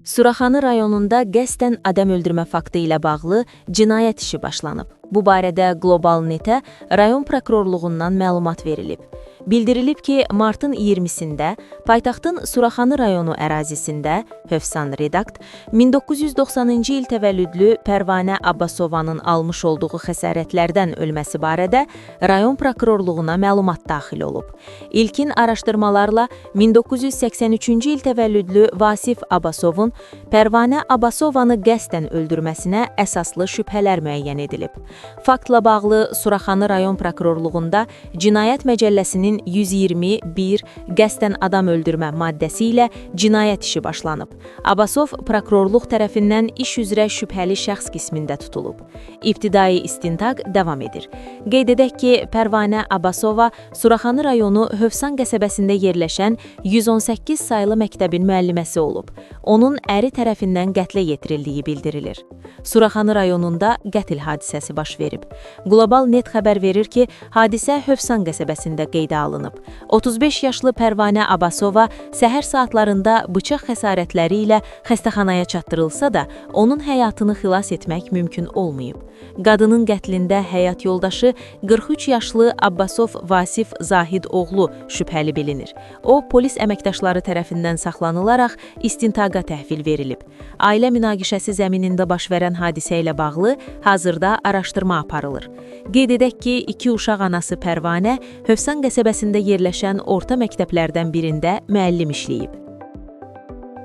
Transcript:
Suraxanı rayonunda qəsdən adam öldürmə faktı ilə bağlı cinayət işi başlanıb. Bu barədə Qlobal Netə rayon prokurorluğundan məlumat verilib. Bildirilib ki, martın 20-sində paytaxtın Suraxanı rayonu ərazisində Hövsan Redakt 1990-cı il təvəllüdlü Pərvanə Abbasovanın almış olduğu xəsarətlərdən ölməsi barədə rayon prokurorluğuna məlumat daxil olub. İlkin araşdırmalarla 1983-cü il təvəllüdlü Vasif Abbasovun Pərvanə Abbasovanı qəsdən öldürməsinə əsaslı şübhələr müəyyən edilib. Faktla bağlı Suraxanı rayon prokurorluğunda Cinayət Məcəlləsinin 121 qəsdən adam öldürmə maddəsi ilə cinayət işi başlanıb. Abbasov prokurorluq tərəfindən iş üzrə şübhəli şəxs qismində tutulub. İbtidai istintaq davam edir. Qeyd edək ki, Pərvanə Abbasova Suraxanı rayonu Hövsan qəsəbəsində yerləşən 118 saylı məktəbin müəlliməsi olub. Onun əri tərəfindən qətlə yetirildiyi bildirilir. Suraxanı rayonunda qətl hadisəsi baş verib. Qlobal Net xəbər verir ki, hadisə Hövsan qəsəbəsində qeydə alınıb. 35 yaşlı Pərvanə Abbasova səhər saatlarında bıçaq xəsarətləri ilə xəstəxanaya çatdırılsa da, onun həyatını xilas etmək mümkün olmayıb. Qadının qətlində həyat yoldaşı 43 yaşlı Abbasov Vasif Zahid oğlu şübhəli bilinir. O, polis əməkdaşları tərəfindən saxlanılaraq istintaqa təhvil verilib. Ailə münaqişəsi zəminində baş verən hadisə ilə bağlı hazırda araşdırma aparılır. Qeyd edək ki, iki uşaq anası Pərvanə Hövsan qəsəbəsində yerləşən orta məktəblərdən birində müəllim işləyib.